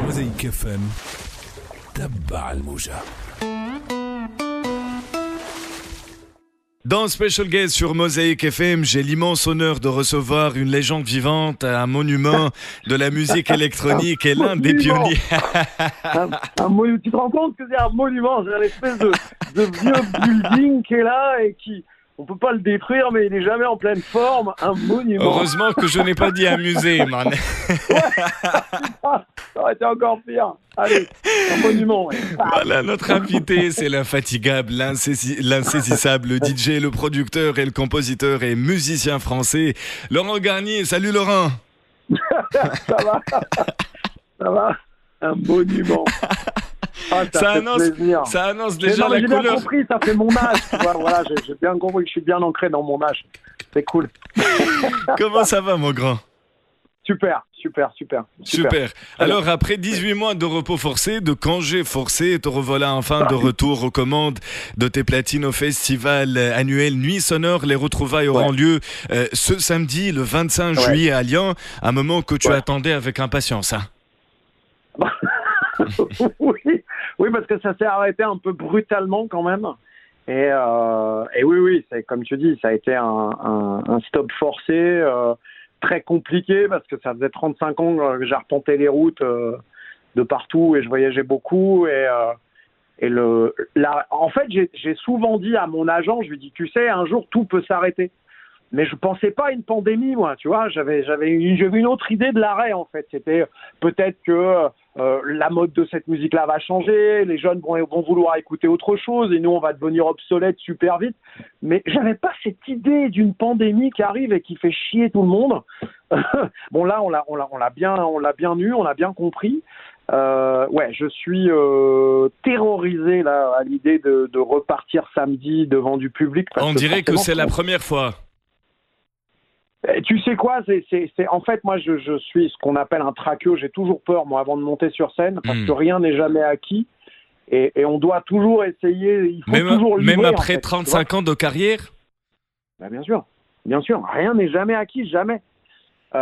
مزيك اف ام تبع الموجة. Dans Special Guest sur Mosaic FM, j'ai l'immense honneur de recevoir une légende vivante, un monument de la musique électronique et l'un des pionniers. Tu te rends compte que c'est un monument, c'est une espèce de vieux building qui est là et qui... On peut pas le détruire, mais il est jamais en pleine forme. Un monument. Heureusement que je n'ai pas dit un musée, man. Ouais, ça aurait été encore pire. Allez, un monument. Ouais. Voilà, notre invité, c'est l'infatigable, l'insaisissable, le DJ, le producteur et le compositeur et musicien français, Laurent Garnier. Salut Laurent. Ça va. Ça va. Un monument. Ah, ça annonce déjà la j'ai couleur. J'ai bien compris, ça fait mon âge. Voilà, j'ai bien compris que je suis bien ancré dans mon âge. C'est cool. Comment ça va, mon grand? Super. Alors, après 18 mois de repos forcé, de congés forcés, te revoilà enfin de retour aux commandes de tes platines au festival annuel Nuit Sonore. Les retrouvailles auront lieu ce samedi, le 25 juillet à Lyon. Un moment que tu attendais avec impatience, hein? oui, parce que ça s'est arrêté un peu brutalement quand même. Et oui, c'est, comme tu dis, ça a été un stop forcé, très compliqué, parce que ça faisait 35 ans que j'arpentais les routes de partout et je voyageais beaucoup. En fait, j'ai souvent dit à mon agent, je lui dis, tu sais, un jour tout peut s'arrêter. Mais je pensais pas à une pandémie, moi, tu vois. J'avais une autre idée de l'arrêt, en fait. C'était peut-être que la mode de cette musique-là va changer, les jeunes vont vouloir écouter autre chose, et nous, on va devenir obsolètes super vite. Mais j'avais pas cette idée d'une pandémie qui arrive et qui fait chier tout le monde. Bon, là, on l'a bien eu, on l'a bien compris. Je suis terrorisé là à l'idée de repartir samedi devant du public. On dirait que c'est la première fois. Tu sais quoi, en fait, moi, je suis ce qu'on appelle un traqueux. J'ai toujours peur, moi, avant de monter sur scène, parce que rien n'est jamais acquis. Et on doit toujours essayer, il faut toujours livrer. Même après en fait, 35 ans de carrière? Bah, bien sûr. Rien n'est jamais acquis, jamais. Oui,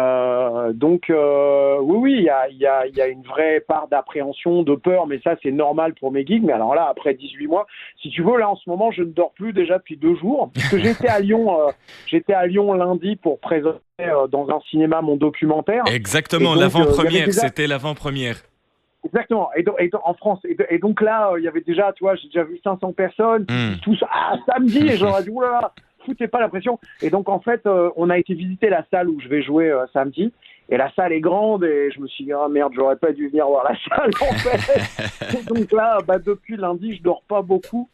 il y a une vraie part d'appréhension, de peur, mais ça c'est normal pour mes gigs. Mais alors là, après 18 mois, si tu veux, là en ce moment, je ne dors plus déjà depuis 2 jours, parce que j'étais à Lyon lundi pour présenter dans un cinéma mon documentaire. Exactement, l'avant-première, c'était l'avant-première. Exactement, et en France. Et donc là, il y avait déjà, tu vois, j'ai déjà vu 500 personnes, tous samedi, et j'aurais dit, oulala, foutez pas la pression. Et donc en fait, on a été visiter la salle où je vais jouer samedi, et la salle est grande, et je me suis dit, ah merde, j'aurais pas dû venir voir la salle en fait. Et donc là, depuis lundi, je dors pas beaucoup.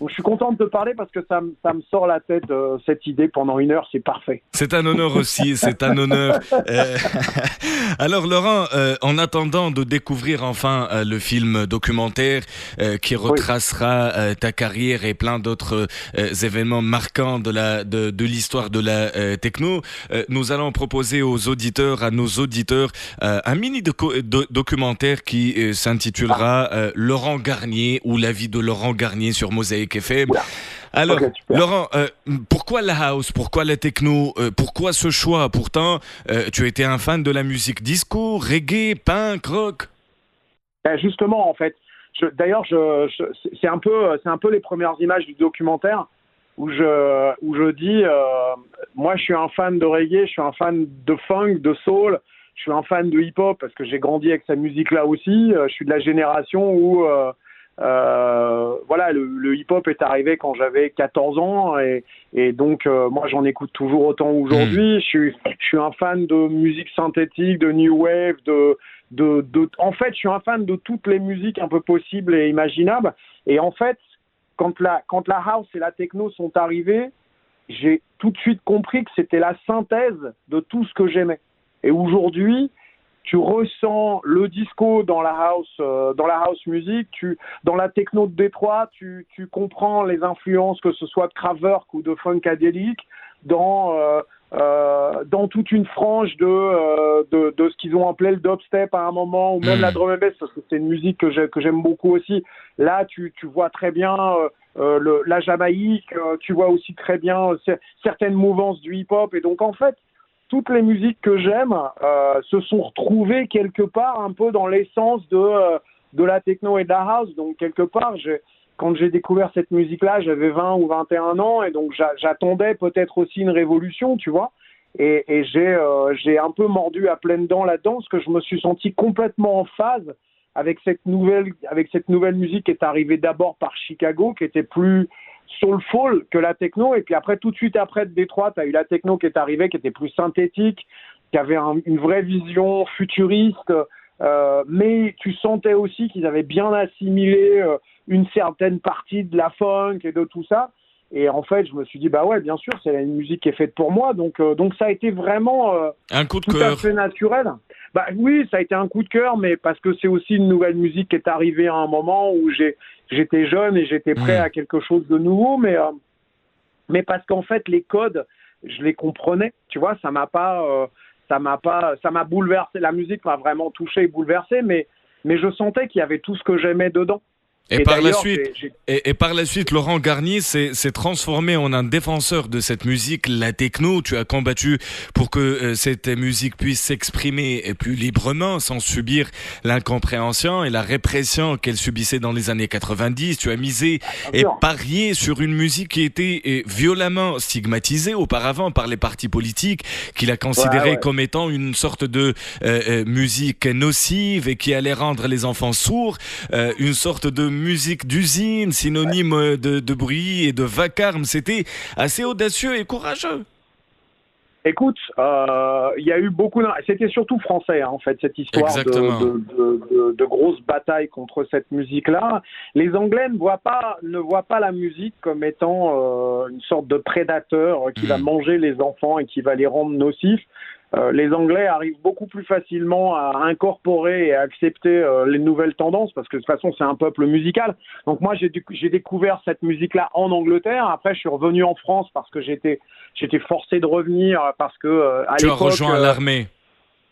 Donc je suis content de te parler parce que ça me sort la tête cette idée pendant 1 heure, c'est parfait. C'est un honneur aussi, c'est un honneur. Alors Laurent, en attendant de découvrir enfin le film documentaire qui retracera ta carrière et plein d'autres événements marquants de l'histoire de la techno, nous allons proposer aux auditeurs, à nos auditeurs, un mini documentaire qui s'intitulera Laurent Garnier ou la vie de Laurent Garnier sur Mosaic FM. Alors, Laurent, pourquoi la house? Pourquoi la techno? Pourquoi ce choix? Pourtant, tu étais un fan de la musique disco, reggae, punk, rock. Justement, en fait. C'est un peu les premières images du documentaire où je dis, moi je suis un fan de reggae, je suis un fan de funk, de soul, je suis un fan de hip-hop parce que j'ai grandi avec cette musique-là aussi. Je suis de la génération où le hip-hop est arrivé quand j'avais 14 ans et donc moi j'en écoute toujours autant aujourd'hui. Je suis un fan de musique synthétique, de new wave, en fait je suis un fan de toutes les musiques un peu possibles et imaginables. Et en fait, quand la house et la techno sont arrivées, j'ai tout de suite compris que c'était la synthèse de tout ce que j'aimais. Et aujourd'hui, tu ressens le disco dans la house music, dans la techno de Détroit, tu comprends les influences, que ce soit de Kraftwerk ou de Funkadelic, dans toute une frange de ce qu'ils ont appelé le dubstep à un moment, ou même la drum and bass, parce que c'est une musique que j'aime beaucoup aussi. Là, tu vois très bien la Jamaïque, tu vois aussi très bien certaines mouvances du hip-hop. Et donc, en fait, toutes les musiques que j'aime se sont retrouvées quelque part un peu dans l'essence de la techno et de la house. Donc quelque part, quand j'ai découvert cette musique-là, j'avais 20 ou 21 ans et donc j'attendais peut-être aussi une révolution, tu vois. Et j'ai un peu mordu à pleines dents là-dedans parce que je me suis senti complètement en phase avec cette nouvelle musique qui est arrivée d'abord par Chicago, qui était plus soulful que la techno. Et puis après, tout de suite après de Détroit, tu as eu la techno qui est arrivée, qui était plus synthétique, qui avait une vraie vision futuriste. Mais tu sentais aussi qu'ils avaient bien assimilé une certaine partie de la funk et de tout ça. Et en fait, je me suis dit, bah ouais, bien sûr, c'est une musique qui est faite pour moi. Donc ça a été vraiment un coup de tout cœur. à fait naturel. Bah oui, ça a été un coup de cœur, mais parce que c'est aussi une nouvelle musique qui est arrivée à un moment où j'étais jeune et j'étais prêt à quelque chose de nouveau. Mais parce qu'en fait, les codes, je les comprenais. Tu vois, ça m'a bouleversé. La musique m'a vraiment touché et bouleversé, mais je sentais qu'il y avait tout ce que j'aimais dedans. Et par la suite, Laurent Garnier s'est transformé en un défenseur de cette musique, la techno. Tu as combattu pour que cette musique puisse s'exprimer plus librement, sans subir l'incompréhension et la répression qu'elle subissait dans les années 90. Tu as misé et parié sur une musique qui était violemment stigmatisée auparavant par les partis politiques, qui la considéraient comme étant une sorte de musique nocive et qui allait rendre les enfants sourds, une sorte de musique d'usine, synonyme de bruit et de vacarme. C'était assez audacieux et courageux. Écoute, il y a eu beaucoup... C'était surtout français, en fait, cette histoire de grosses batailles contre cette musique-là. Les Anglais ne voient pas la musique comme étant une sorte de prédateur qui va manger les enfants et qui va les rendre nocifs. Les Anglais arrivent beaucoup plus facilement à incorporer et à accepter les nouvelles tendances parce que de toute façon c'est un peuple musical. Donc moi j'ai découvert cette musique-là en Angleterre. Après je suis revenu en France parce que j'étais forcé de revenir parce que à l'époque. Tu as rejoint l'armée.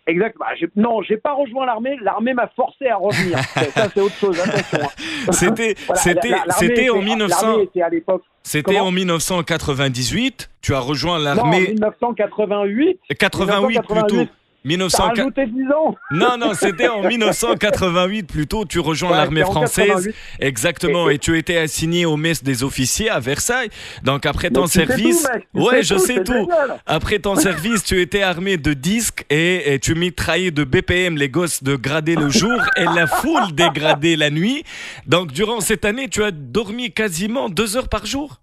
Exact. Non, j'ai pas rejoint l'armée. L'armée m'a forcé à revenir. Ça c'est autre chose. Attention. C'était en 1900. L'armée était à l'époque. C'était en 1998. Tu as rejoint l'armée. Non, en 1988. 88 plutôt. T'as rajouté 10 ans. Non, c'était en 1988 plutôt. Tu rejoins l'armée française. Exactement. Et tu étais assigné au mess des officiers à Versailles. Donc après ton service, je sais tout. Après ton service, tu étais armé de disques et tu mitraillais de BPM les gosses de gradé le jour et la foule dégradée la nuit. Donc durant cette année, tu as dormi quasiment 2 heures par jour.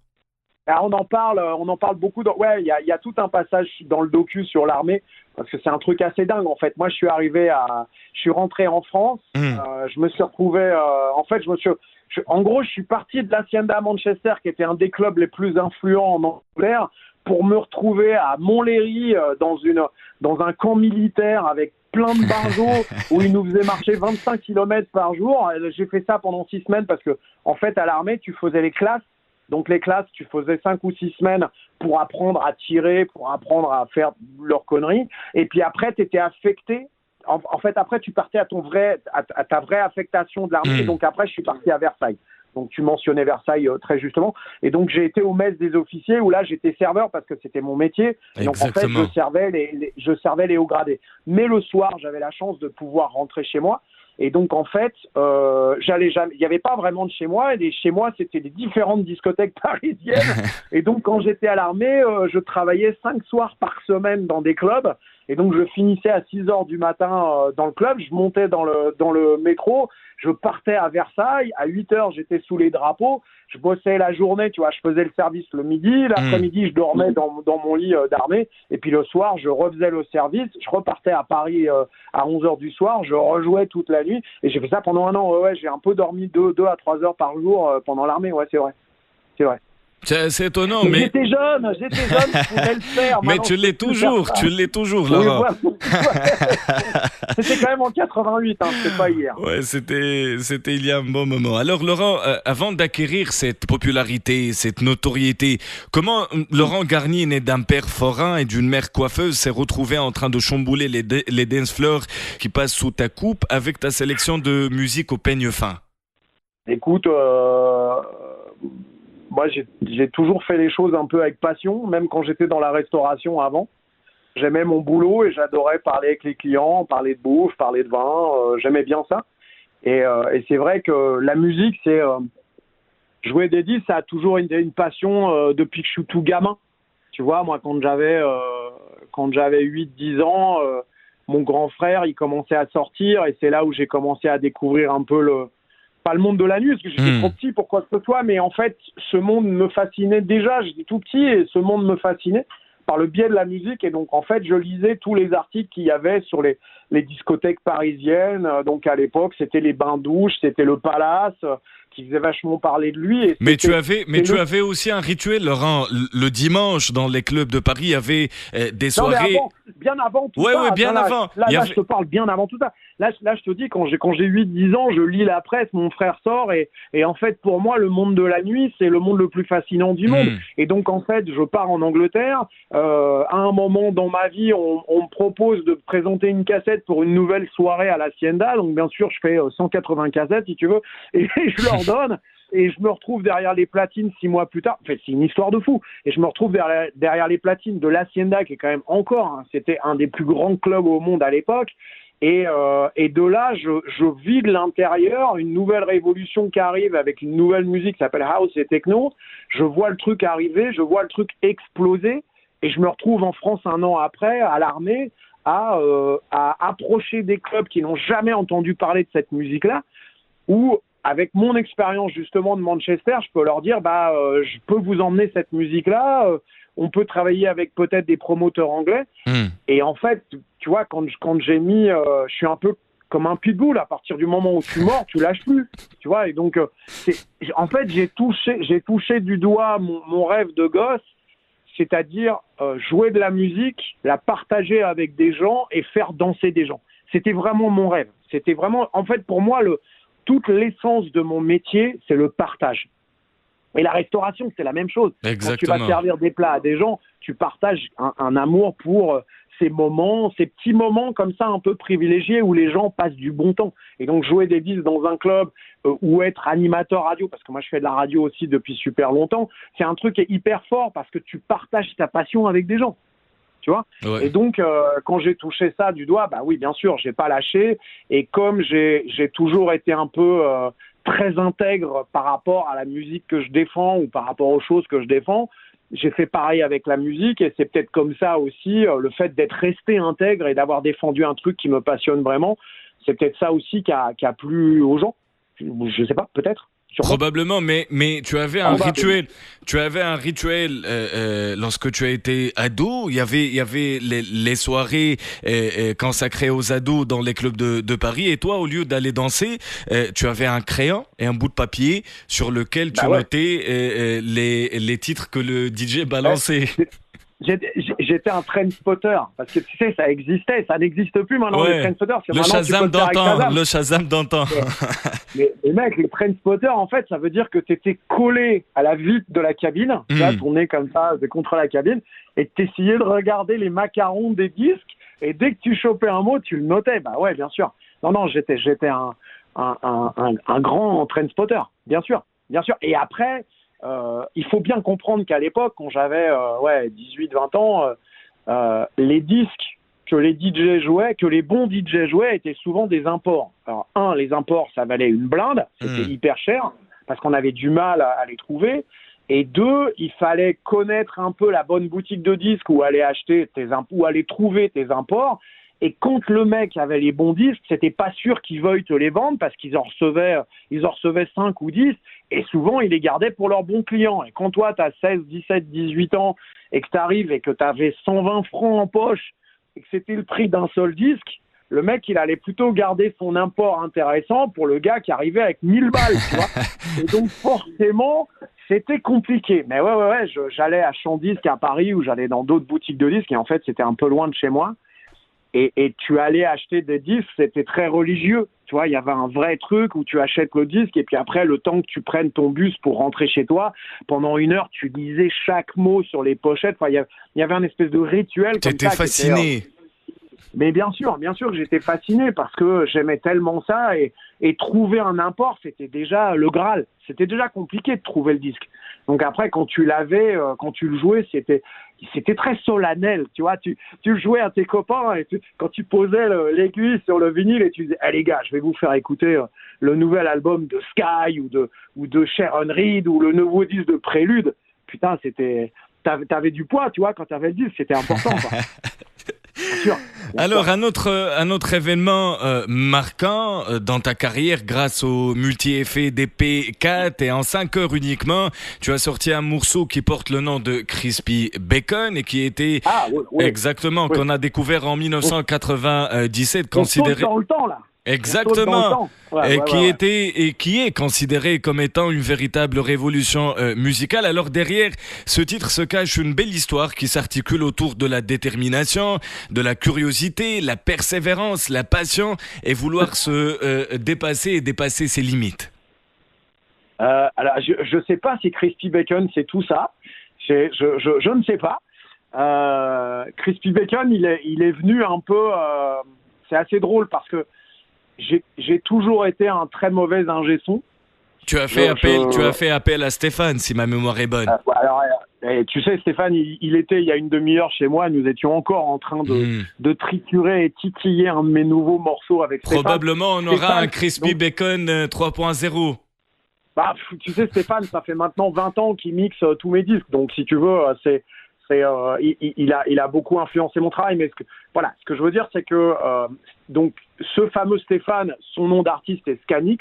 Alors, on en parle beaucoup. Il y a tout un passage dans le docu sur l'armée parce que c'est un truc assez dingue en fait. Moi, je suis rentré en France. Je me suis retrouvé. En gros, je suis parti de l'Hacienda à Manchester, qui était un des clubs les plus influents en Angleterre, pour me retrouver à Montlhéry dans un camp militaire avec plein de barjots où ils nous faisaient marcher 25 km par jour. J'ai fait ça pendant 6 semaines parce que en fait, à l'armée, tu faisais les classes. Donc les classes, tu faisais 5 ou 6 semaines pour apprendre à tirer, pour apprendre à faire leurs conneries. Et puis après, tu étais affecté. En fait, après, tu partais à ta vraie affectation de l'armée. Donc après, je suis parti à Versailles. Donc tu mentionnais Versailles très justement. Et donc j'ai été au mess des officiers où là, j'étais serveur parce que c'était mon métier. Et donc en fait, je servais les hauts gradés. Mais le soir, j'avais la chance de pouvoir rentrer chez moi. Et donc, en fait, il n'y avait pas vraiment de chez moi. Et les chez moi, c'était les différentes discothèques parisiennes. Et donc, quand j'étais à l'armée, je travaillais 5 soirs par semaine dans des clubs. Et donc, je finissais à 6 heures du matin dans le club. Je montais dans le métro. Je partais à Versailles. À 8 heures, j'étais sous les drapeaux. Je bossais la journée, tu vois. Je faisais le service le midi. L'après-midi, je dormais dans mon lit d'armée. Et puis le soir, je refaisais le service. Je repartais à Paris à 11 heures du soir. Je rejouais toute la nuit. Et j'ai fait ça pendant un an. J'ai un peu dormi 2 à 3 heures par jour pendant l'armée. Ouais, c'est vrai. C'est vrai. C'est étonnant, mais... J'étais jeune, je pouvais le faire. Mais tu l'es toujours, Laurent. Oui, c'était quand même en 88, c'était pas hier. Ouais, c'était il y a un bon moment. Alors Laurent, avant d'acquérir cette popularité, cette notoriété, comment Laurent Garnier, né d'un père forain et d'une mère coiffeuse, s'est retrouvé en train de chambouler les dance floors qui passent sous ta coupe avec ta sélection de musique au peigne fin? Écoute... Moi, j'ai toujours fait les choses un peu avec passion, même quand j'étais dans la restauration avant. J'aimais mon boulot et j'adorais parler avec les clients, parler de bouffe, parler de vin. J'aimais bien ça. Et c'est vrai que la musique, jouer des disques, ça a toujours été une passion depuis que je suis tout gamin. Tu vois, moi, quand j'avais 8-10 ans, mon grand frère, il commençait à sortir et c'est là où j'ai commencé à découvrir un peu pas le monde de la nuit, parce que j'étais trop petit pour quoi que ce soit, mais en fait, ce monde me fascinait déjà. J'étais tout petit et ce monde me fascinait par le biais de la musique. Et donc, en fait, je lisais tous les articles qu'il y avait sur les discothèques parisiennes. Donc, à l'époque, c'était les bains-douches, c'était le Palace, qui faisait vachement parler de lui. Et mais tu avais aussi un rituel, Laurent. Le dimanche, dans les clubs de Paris, il y avait des soirées. Bien avant tout ça. Ouais, bien avant. Là, je te parle bien avant tout ça. Là, je te dis, quand j'ai 8-10 ans, je lis la presse, mon frère sort, et en fait, pour moi, le monde de la nuit, c'est le monde le plus fascinant du monde. Et donc, en fait, je pars en Angleterre. À un moment dans ma vie, on me propose de présenter une cassette pour une nouvelle soirée à l'Hacienda. Donc, bien sûr, je fais 180 cassettes, si tu veux, et je leur donne. Et je me retrouve derrière les platines 6 mois plus tard. En fait, c'est une histoire de fou. Et je me retrouve derrière les platines de l'Hacienda, qui est quand même encore, c'était un des plus grands clubs au monde à l'époque. Et de là, je vis de l'intérieur une nouvelle révolution qui arrive avec une nouvelle musique qui s'appelle House et Techno. Je vois le truc arriver, je vois le truc exploser. Et je me retrouve en France 1 an après, à l'armée, à approcher des clubs qui n'ont jamais entendu parler de cette musique-là, où avec mon expérience justement de Manchester, je peux leur dire, je peux vous emmener cette musique-là, on peut travailler avec peut-être des promoteurs anglais. Et en fait, tu vois, quand j'ai mis, je suis un peu comme un pitbull, à partir du moment où tu mords, tu lâches plus, tu vois. Et donc, en fait, j'ai touché du doigt mon rêve de gosse, c'est-à-dire jouer de la musique, la partager avec des gens et faire danser des gens. C'était vraiment mon rêve. C'était vraiment, en fait, pour moi, toute l'essence de mon métier, c'est le partage. Et la restauration, c'est la même chose. Exactement. Quand tu vas servir des plats à des gens, tu partages un amour pour ces moments, ces petits moments comme ça un peu privilégiés où les gens passent du bon temps. Et donc jouer des disques dans un club ou être animateur radio, parce que moi je fais de la radio aussi depuis super longtemps, c'est un truc qui est hyper fort parce que tu partages ta passion avec des gens. Tu vois. Ouais. Et donc, quand j'ai touché ça du doigt, oui, bien sûr, j'ai pas lâché. Et comme j'ai toujours été un peu très intègre par rapport à la musique que je défends ou par rapport aux choses que je défends, j'ai fait pareil avec la musique. Et c'est peut-être comme ça aussi, le fait d'être resté intègre et d'avoir défendu un truc qui me passionne vraiment, c'est peut-être ça aussi qui a plu aux gens. Je sais pas, peut-être. Sûrement. Probablement, mais tu avais un rituel. Tu avais un rituel lorsque tu as été ado. Il y avait les soirées consacrées aux ados dans les clubs de Paris. Et toi, au lieu d'aller danser, tu avais un crayon et un bout de papier sur lequel tu notais les titres que le DJ balançait. J'étais un trend-spotter, parce que tu sais, ça existait, ça n'existe plus maintenant, les trend-spotters. Le Shazam d'antan. Mais mec, les trend-spotters, en fait, ça veut dire que tu étais collé à la vitre de la cabine, tu vois, tourné comme ça, contre la cabine, et tu essayais de regarder les macarons des disques, et dès que tu chopais un mot, tu le notais. Bah ouais, bien sûr. Non, j'étais un grand trend-spotter, bien sûr. Et après... il faut bien comprendre qu'à l'époque, quand j'avais 18-20 ans, les disques que les DJ jouaient, que les bons DJ jouaient, étaient souvent des imports. Alors, les imports, ça valait une blinde, c'était hyper cher, parce qu'on avait du mal à les trouver. Et 2, il fallait connaître un peu la bonne boutique de disques où aller acheter où aller trouver tes imports. Et quand le mec avait les bons disques, c'était pas sûr qu'il veuille te les vendre parce qu'ils en recevaient 5 ou 10 et souvent ils les gardaient pour leurs bons clients. Et quand toi tu as 16, 17, 18 ans et que tu arrives et que tu avais 120 francs en poche et que c'était le prix d'un seul disque, le mec il allait plutôt garder son import intéressant pour le gars qui arrivait avec 1000 balles, tu vois. Et donc forcément, c'était compliqué. Mais ouais, j'allais à Champ Disque à Paris ou j'allais dans d'autres boutiques de disques et en fait c'était un peu loin de chez moi. Et tu allais acheter des disques, c'était très religieux. Tu vois, il y avait un vrai truc où tu achètes le disque et puis après, le temps que tu prennes ton bus pour rentrer chez toi, pendant 1 heure, tu lisais chaque mot sur les pochettes. Enfin, il y avait un espèce de rituel. T'étais fasciné. Mais bien sûr que j'étais fasciné parce que j'aimais tellement ça et trouver un import, c'était déjà le Graal. C'était déjà compliqué de trouver le disque. Donc après, quand tu l'avais, quand tu le jouais, c'était très solennel, tu vois. Tu le jouais à tes copains et quand tu posais l'aiguille sur le vinyle et tu disais, les gars, je vais vous faire écouter le nouvel album de Sky ou de Sharon Reed ou le nouveau disque de Prélude. Putain, t'avais du poids, tu vois, quand t'avais le disque, c'était important, quoi. Bien sûr. Alors, un autre événement marquant dans ta carrière, grâce au multi-effet DP4 et en 5 heures uniquement, tu as sorti un morceau qui porte le nom de Crispy Bacon et qui était exactement, qu'on a découvert en 1997, considéré... dans le temps, là. Exactement, qui est considéré comme étant une véritable révolution musicale. Alors derrière ce titre se cache une belle histoire qui s'articule autour de la détermination, de la curiosité, la persévérance, la passion et vouloir se dépasser ses limites. Alors je sais pas si Crispy Bacon c'est tout ça. Je ne sais pas. Crispy Bacon il est venu un peu. C'est assez drôle parce que j'ai toujours été un très mauvais ingé son. Tu as fait appel à Stéphane, si ma mémoire est bonne. Alors, tu sais, Stéphane, il était il y a une demi-heure chez moi. Nous étions encore en train de triturer et titiller un de mes nouveaux morceaux avec Stéphane. Probablement, on aura un Crispy Bacon 3.0. Bah, tu sais, Stéphane, ça fait maintenant 20 ans qu'il mixe tous mes disques. Donc, si tu veux, il a beaucoup influencé mon travail. Mais ce que je veux dire, c'est que donc ce fameux Stéphane, son nom d'artiste est Scanix.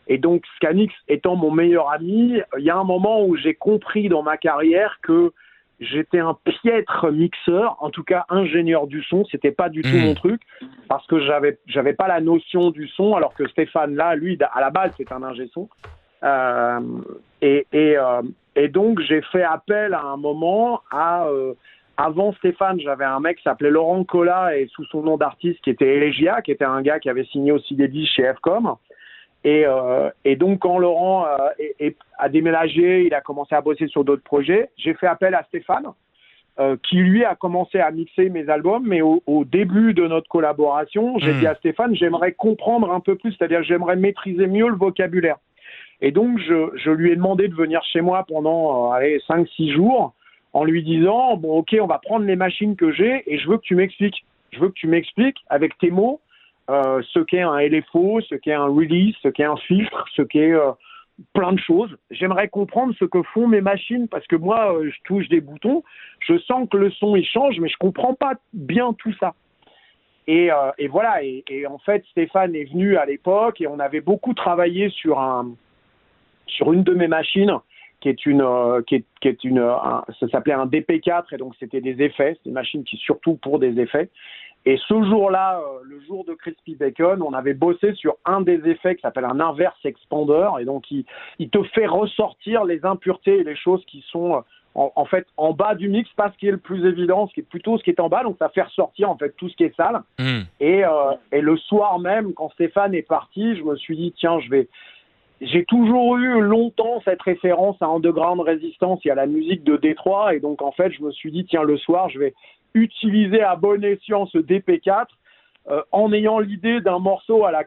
Et donc Scanix étant mon meilleur ami, il y a un moment où j'ai compris dans ma carrière que j'étais un piètre mixeur, en tout cas ingénieur du son. C'était pas du tout mon truc parce que j'avais pas la notion du son, alors que Stéphane là, lui, à la base, c'est un ingé son. Et donc j'ai fait appel à un moment à avant Stéphane, j'avais un mec qui s'appelait Laurent Collat et sous son nom d'artiste qui était Elegia, qui était un gars qui avait signé aussi des disques chez Fcom. Et donc quand Laurent a déménagé, il a commencé à bosser sur d'autres projets, j'ai fait appel à Stéphane qui lui a commencé à mixer mes albums, mais au début de notre collaboration, j'ai dit à Stéphane, j'aimerais comprendre un peu plus, c'est-à-dire j'aimerais maîtriser mieux le vocabulaire. Et donc je lui ai demandé de venir chez moi pendant 5-6 jours en lui disant, bon ok, on va prendre les machines que j'ai et je veux que tu m'expliques. Je veux que tu m'expliques avec tes mots ce qu'est un LFO, ce qu'est un release, ce qu'est un filtre, ce qu'est plein de choses. J'aimerais comprendre ce que font mes machines parce que moi, je touche des boutons, je sens que le son il change, mais je comprends pas bien tout ça. Et voilà. Et en fait, Stéphane est venu à l'époque et on avait beaucoup travaillé sur une de mes machines ça s'appelait un DP4 et donc c'était des effets, c'est une machine qui est surtout pour des effets. Et ce jour-là, le jour de Crispy Bacon, on avait bossé sur un des effets qui s'appelle un inverse expander et donc il te fait ressortir les impuretés et les choses qui sont en fait en bas du mix, pas ce qui est le plus évident, ce qui est plutôt ce qui est en bas, donc ça fait ressortir en fait tout ce qui est sale. Et le soir même, quand Stéphane est parti, je me suis dit tiens, j'ai toujours eu longtemps cette référence à Underground Resistance et à la musique de Détroit. Et donc, en fait, je me suis dit, tiens, le soir, je vais utiliser à bon escient ce DP4 en ayant l'idée d'un morceau à la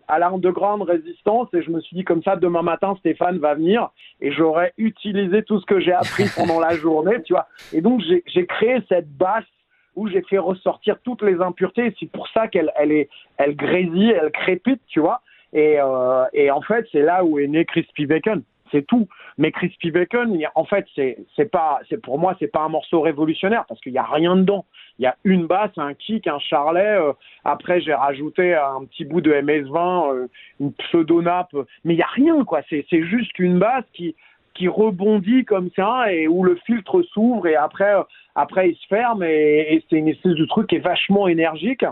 Underground Resistance. Et je me suis dit, comme ça, demain matin, Stéphane va venir et j'aurai utilisé tout ce que j'ai appris pendant la journée, tu vois. Et donc, j'ai créé cette basse où j'ai fait ressortir toutes les impuretés. Et c'est pour ça qu'elle grésille, elle crépite, tu vois. Et en fait, c'est là où est né Crispy Bacon. C'est tout. Mais Crispy Bacon, en fait, pour moi, c'est pas un morceau révolutionnaire parce qu'il y a rien dedans. Il y a une basse, un kick, un charlet. Après, j'ai rajouté un petit bout de MS-20, une pseudo-nappe. Mais il y a rien, quoi. C'est juste une basse qui rebondit comme ça et où le filtre s'ouvre et après il se ferme et c'est une espèce de truc qui est vachement énergique.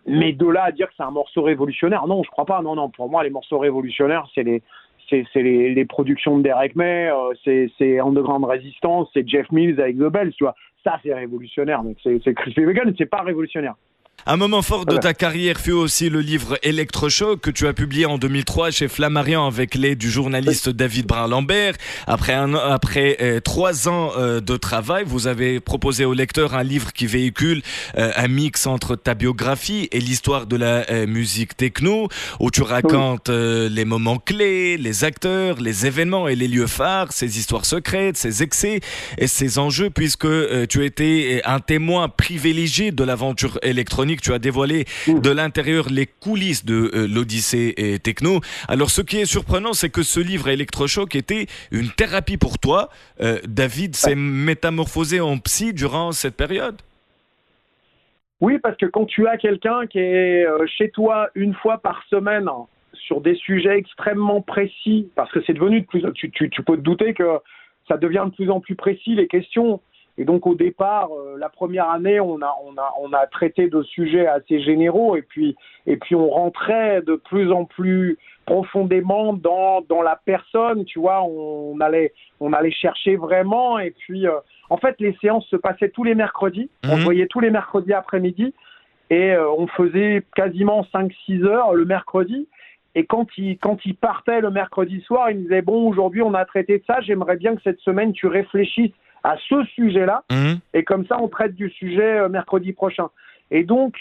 Mais de là à dire que c'est un morceau révolutionnaire, non, je crois pas. Non, pour moi, les morceaux révolutionnaires, c'est les productions de Derek May, c'est Underground Resistance, c'est Jeff Mills avec The Bells, tu vois. Ça, c'est révolutionnaire. Donc c'est Crispy Bacon, c'est pas révolutionnaire. Un moment fort de ta carrière fut aussi le livre Électrochoc que tu as publié en 2003 chez Flammarion avec l'aide du journaliste David Brun-Lambert. Après 3 ans de travail, vous avez proposé au lecteur un livre qui véhicule un mix entre ta biographie et l'histoire de la musique techno, où tu racontes les moments clés, les acteurs, les événements et les lieux phares, ces histoires secrètes, ces excès et ces enjeux, puisque tu étais un témoin privilégié de l'aventure électronique. Tu as dévoilé de l'intérieur les coulisses de l'Odyssée techno. Alors, ce qui est surprenant, c'est que ce livre Électrochoc était une thérapie pour toi. David s'est métamorphosé en psy durant cette période. Oui, parce que quand tu as quelqu'un qui est chez toi une fois par semaine sur des sujets extrêmement précis, parce que c'est devenu de plus, tu peux te douter que ça devient de plus en plus précis les questions. Et donc au départ, la première année, on a traité de sujets assez généraux, et puis on rentrait de plus en plus profondément dans la personne, tu vois, on allait chercher vraiment, et puis en fait les séances se passaient tous les mercredis, on se voyait tous les mercredis après-midi, et on faisait quasiment 5-6 heures le mercredi. Et quand il partait le mercredi soir, il me disait bon, aujourd'hui on a traité de ça, j'aimerais bien que cette semaine tu réfléchisses à ce sujet-là, et comme ça on traite du sujet mercredi prochain. Et donc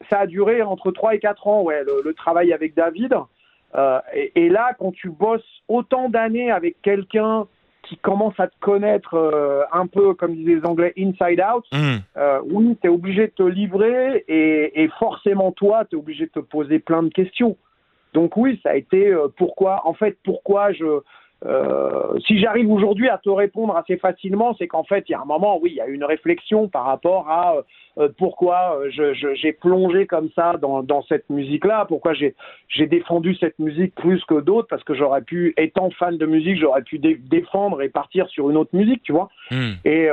ça a duré entre 3 et 4 ans, le travail avec David. Et là, quand tu bosses autant d'années avec quelqu'un qui commence à te connaître un peu, comme disaient les Anglais, inside out, oui, tu es obligé de te livrer, et forcément toi, tu es obligé de te poser plein de questions. Donc oui, ça a été pourquoi si j'arrive aujourd'hui à te répondre assez facilement, c'est qu'en fait, il y a un moment, oui, il y a une réflexion par rapport à pourquoi j'ai plongé comme ça dans cette musique-là, pourquoi j'ai défendu cette musique plus que d'autres, parce que j'aurais pu, étant fan de musique, j'aurais pu défendre et partir sur une autre musique, tu vois. Et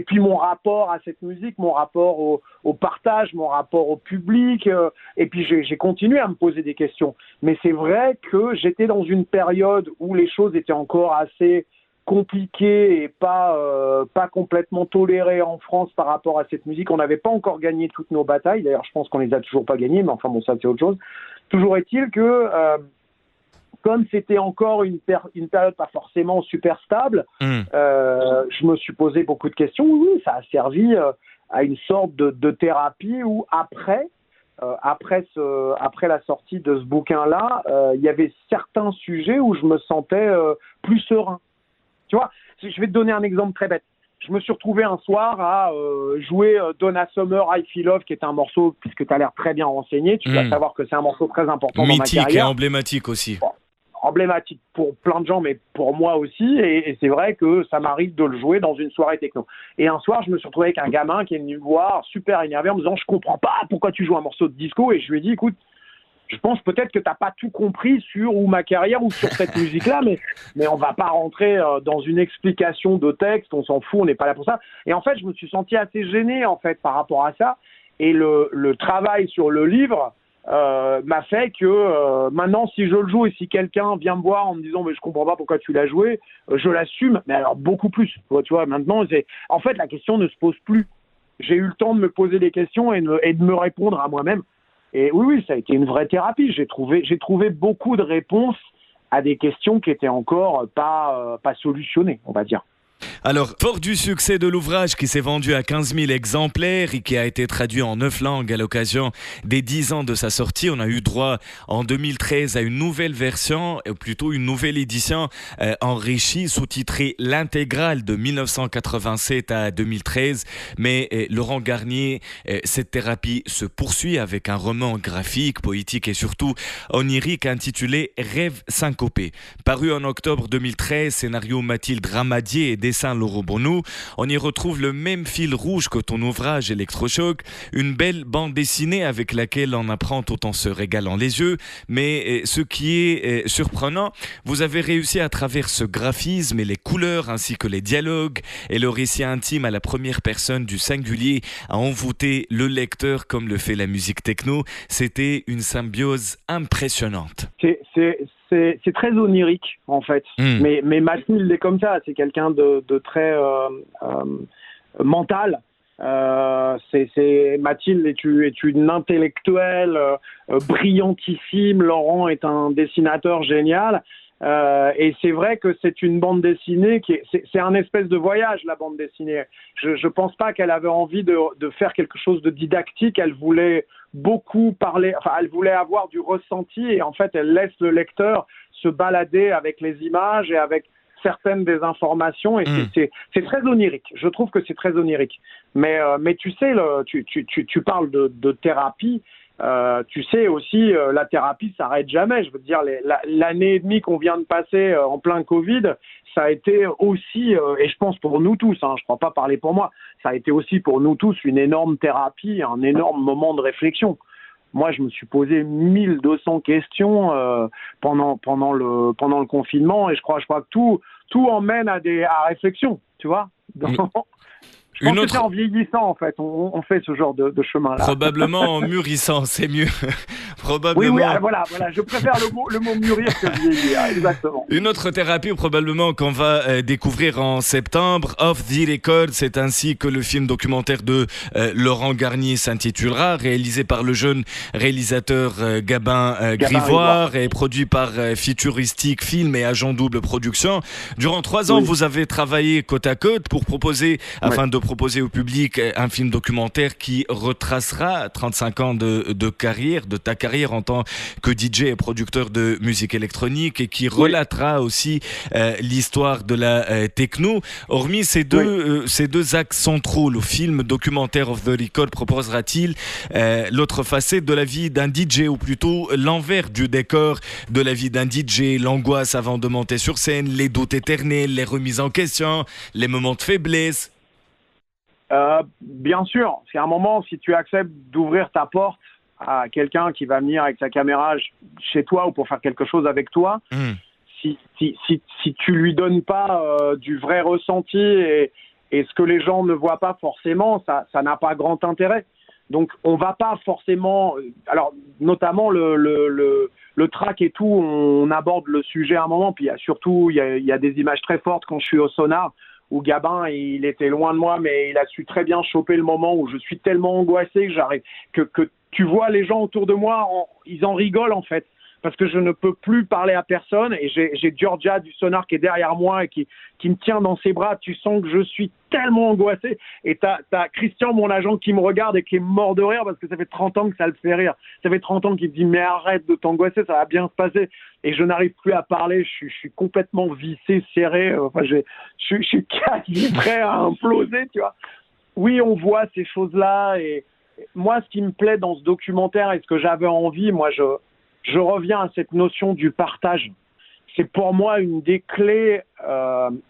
puis mon rapport à cette musique, mon rapport au partage, mon rapport au public, et puis j'ai continué à me poser des questions. Mais c'est vrai que j'étais dans une période où les choses étaient encore assez compliquées et pas complètement tolérées en France par rapport à cette musique. On n'avait pas encore gagné toutes nos batailles. D'ailleurs, je pense qu'on les a toujours pas gagnées, mais enfin bon, ça c'est autre chose. Toujours est-il que comme c'était encore une période pas forcément super stable, je me suis posé beaucoup de questions. Oui, ça a servi à une sorte de thérapie où après la sortie de ce bouquin-là, il y avait certains sujets où je me sentais plus serein. Tu vois, je vais te donner un exemple très bête. Je me suis retrouvé un soir à jouer Donna Summer, I Feel Love, qui est un morceau, puisque tu as l'air très bien renseigné, tu dois savoir que c'est un morceau très important dans ma carrière. Mythique et emblématique aussi. Bon, emblématique pour plein de gens, mais pour moi aussi, et c'est vrai que ça m'arrive de le jouer dans une soirée techno. Et un soir, je me suis retrouvé avec un gamin qui est venu me voir, super énervé, en me disant « Je comprends pas pourquoi tu joues un morceau de disco », et je lui ai dit « Écoute, je pense peut-être que t'as pas tout compris sur ma carrière ou sur cette musique-là, mais on va pas rentrer dans une explication de texte, on s'en fout, on n'est pas là pour ça. » Et en fait, je me suis senti assez gêné en fait par rapport à ça, et le travail sur le livre m'a fait que maintenant, si je le joue et si quelqu'un vient me voir en me disant « Mais je comprends pas pourquoi tu l'as joué », je l'assume, mais alors beaucoup plus. Tu vois, maintenant, en fait, la question ne se pose plus. J'ai eu le temps de me poser des questions et de me répondre à moi-même. Et oui, ça a été une vraie thérapie. J'ai trouvé beaucoup de réponses à des questions qui étaient encore pas solutionnées, on va dire. Alors, fort du succès de l'ouvrage qui s'est vendu à 15 000 exemplaires et qui a été traduit en 9 langues à l'occasion des 10 ans de sa sortie, on a eu droit en 2013 à une nouvelle version, plutôt une nouvelle édition enrichie, sous-titrée l'intégrale de 1987 à 2013. Mais Laurent Garnier, cette thérapie se poursuit avec un roman graphique, poétique et surtout onirique intitulé Rêve syncopé. Paru en octobre 2013, scénario Mathilde Ramadier et dessin Laurent Bournou. On y retrouve le même fil rouge que ton ouvrage Électrochoc, une belle bande dessinée avec laquelle on apprend tout en se régalant les yeux. Mais ce qui est surprenant, vous avez réussi à travers ce graphisme et les couleurs ainsi que les dialogues et le récit intime à la première personne du singulier à envoûter le lecteur comme le fait la musique techno. C'était une symbiose impressionnante. C'est très onirique en fait, mais Mathilde est comme ça, c'est quelqu'un de très mental, Mathilde est une intellectuelle brillantissime. Laurent est un dessinateur génial. Et c'est vrai que c'est une bande dessinée c'est un espèce de voyage, la bande dessinée. Je pense pas qu'elle avait envie de faire quelque chose de didactique. Elle voulait beaucoup parler, enfin, elle voulait avoir du ressenti, et en fait, elle laisse le lecteur se balader avec les images et avec certaines des informations, et c'est très onirique. Je trouve que c'est très onirique. Mais tu sais, tu parles de thérapie. Tu sais aussi, la thérapie s'arrête jamais. Je veux dire, l'année et demie qu'on vient de passer en plein Covid, ça a été aussi, et je pense pour nous tous, je ne crois pas parler pour moi, ça a été aussi pour nous tous une énorme thérapie, un énorme moment de réflexion. Moi, je me suis posé 1200 questions pendant le confinement, et je crois que tout emmène à réflexion, tu vois. Je pense que c'est en vieillissant, en fait, on fait ce genre de chemin-là. Probablement en mûrissant, c'est mieux. Probablement. Oui, voilà, je préfère le mot mûrir que vieillir, exactement. Une autre thérapie probablement qu'on va découvrir en septembre, Off the Record, c'est ainsi que le film documentaire de Laurent Garnier s'intitulera, réalisé par le jeune réalisateur Gabin Grivoire et produit par Futuristic Film et Agent Double Production. Durant 3 ans, vous avez travaillé côte à côte afin de proposer au public un film documentaire qui retracera 35 ans de carrière, de ta carrière en tant que DJ et producteur de musique électronique, et qui relatera aussi l'histoire de la techno. Hormis ces deux axes centraux, le film documentaire Off the Record proposera-t-il l'autre facette de la vie d'un DJ, ou plutôt l'envers du décor de la vie d'un DJ, l'angoisse avant de monter sur scène, les doutes éternels, les remises en question, les moments de faiblesse? Bien sûr, c'est un moment, si tu acceptes d'ouvrir ta porte à quelqu'un qui va venir avec sa caméra chez toi ou pour faire quelque chose avec toi, si tu lui donnes pas du vrai ressenti et ce que les gens ne voient pas forcément, ça n'a pas grand intérêt. Donc on va pas forcément, alors notamment le track et tout, on aborde le sujet à un moment, puis il y a des images très fortes quand je suis au Sonar, où Gabin, il était loin de moi, mais il a su très bien choper le moment où je suis tellement angoissé que tu vois les gens autour de moi, ils en rigolent en fait, parce que je ne peux plus parler à personne, et j'ai Georgia du Sonar qui est derrière moi et qui me tient dans ses bras. Tu sens que je suis tellement angoissé, et t'as Christian, mon agent, qui me regarde et qui est mort de rire, parce que ça fait 30 ans que ça le fait rire. Ça fait 30 ans qu'il me dit mais arrête de t'angoisser, ça va bien se passer. Et je n'arrive plus à parler, je suis complètement vissé, serré, enfin je suis quasi prêt à imploser, tu vois. Oui, on voit ces choses-là, et moi ce qui me plaît dans ce documentaire et ce que j'avais envie, moi je reviens à cette notion du partage. C'est pour moi une des clés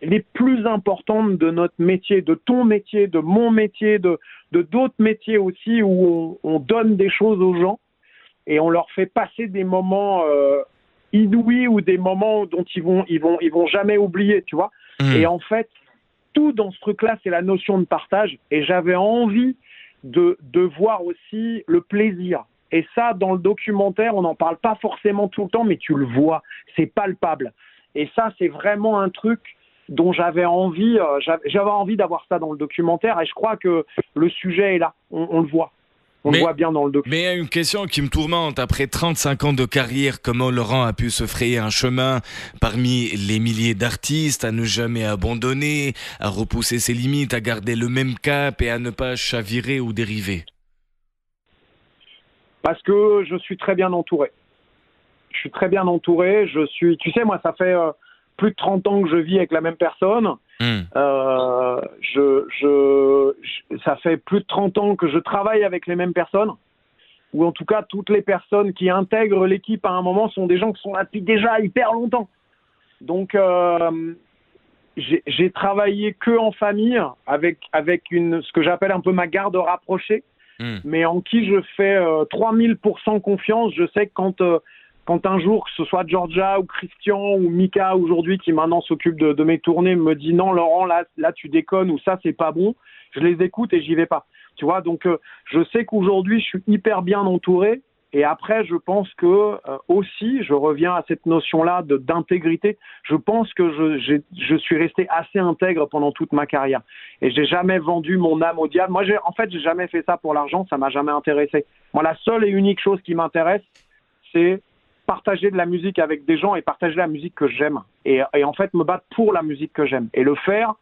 les plus importantes de notre métier, de ton métier, de mon métier, de d'autres métiers aussi, où on donne des choses aux gens et on leur fait passer des moments inouïs, ou des moments dont ils vont jamais oublier, tu vois. Et en fait, tout dans ce truc-là, c'est la notion de partage, et j'avais envie de voir aussi le plaisir. Et ça, dans le documentaire, on n'en parle pas forcément tout le temps, mais tu le vois, c'est palpable. Et ça, c'est vraiment un truc dont j'avais envie d'avoir ça dans le documentaire, et je crois que le sujet est là, on le voit. On le voit bien dans le documentaire. Mais il y a une question qui me tourmente. Après 35 ans de carrière, comment Laurent a pu se frayer un chemin parmi les milliers d'artistes, à ne jamais abandonner, à repousser ses limites, à garder le même cap et à ne pas chavirer ou dériver? Parce que je suis très bien entouré. Je suis très bien entouré. Tu sais, moi, ça fait plus de 30 ans que je vis avec la même personne. Ça fait plus de 30 ans que je travaille avec les mêmes personnes. Ou en tout cas, toutes les personnes qui intègrent l'équipe à un moment sont des gens qui sont là depuis déjà hyper longtemps. Donc, j'ai travaillé que en famille, avec ce que j'appelle un peu ma garde rapprochée. Mais en qui je fais 3000% confiance. Je sais que quand un jour, que ce soit Georgia ou Christian ou Mika aujourd'hui, qui maintenant s'occupe de mes tournées, me dit non Laurent, là tu déconnes, ou ça c'est pas bon, je les écoute et j'y vais pas. Tu vois, donc je sais qu'aujourd'hui je suis hyper bien entouré, Et après, je pense que aussi, je reviens à cette notion-là d'intégrité. Je pense que je suis resté assez intègre pendant toute ma carrière. Et j'ai jamais vendu mon âme au diable. Moi, j'ai jamais fait ça pour l'argent. Ça m'a jamais intéressé. Moi, la seule et unique chose qui m'intéresse, c'est partager de la musique avec des gens et partager la musique que j'aime. Et en fait, me battre pour la musique que j'aime. Et le faire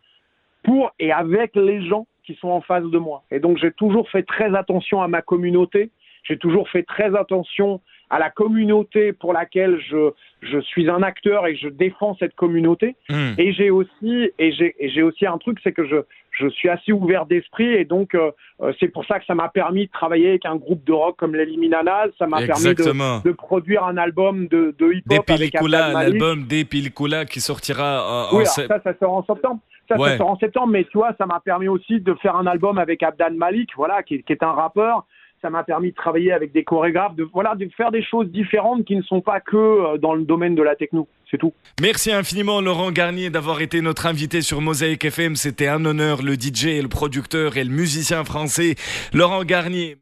pour et avec les gens qui sont en face de moi. Et donc, j'ai toujours fait très attention à ma communauté. J'ai toujours fait très attention à la communauté pour laquelle je suis un acteur et je défends cette communauté. Et j'ai aussi un truc, c'est que je suis assez ouvert d'esprit et donc c'est pour ça que ça m'a permis de travailler avec un groupe de rock comme les Liminanas. Ça m'a permis de produire un album de hip-hop avec Abdel Malik. L'album Des Pellicula qui sortira en septembre. Ça sort en septembre. Ça sort en septembre, mais tu vois, ça m'a permis aussi de faire un album avec Abdel Malik, voilà, qui est un rappeur. Ça m'a permis de travailler avec des chorégraphes, de faire des choses différentes qui ne sont pas que dans le domaine de la techno. C'est tout. Merci infiniment Laurent Garnier d'avoir été notre invité sur Mosaïque FM. C'était un honneur, le DJ et le producteur et le musicien français Laurent Garnier.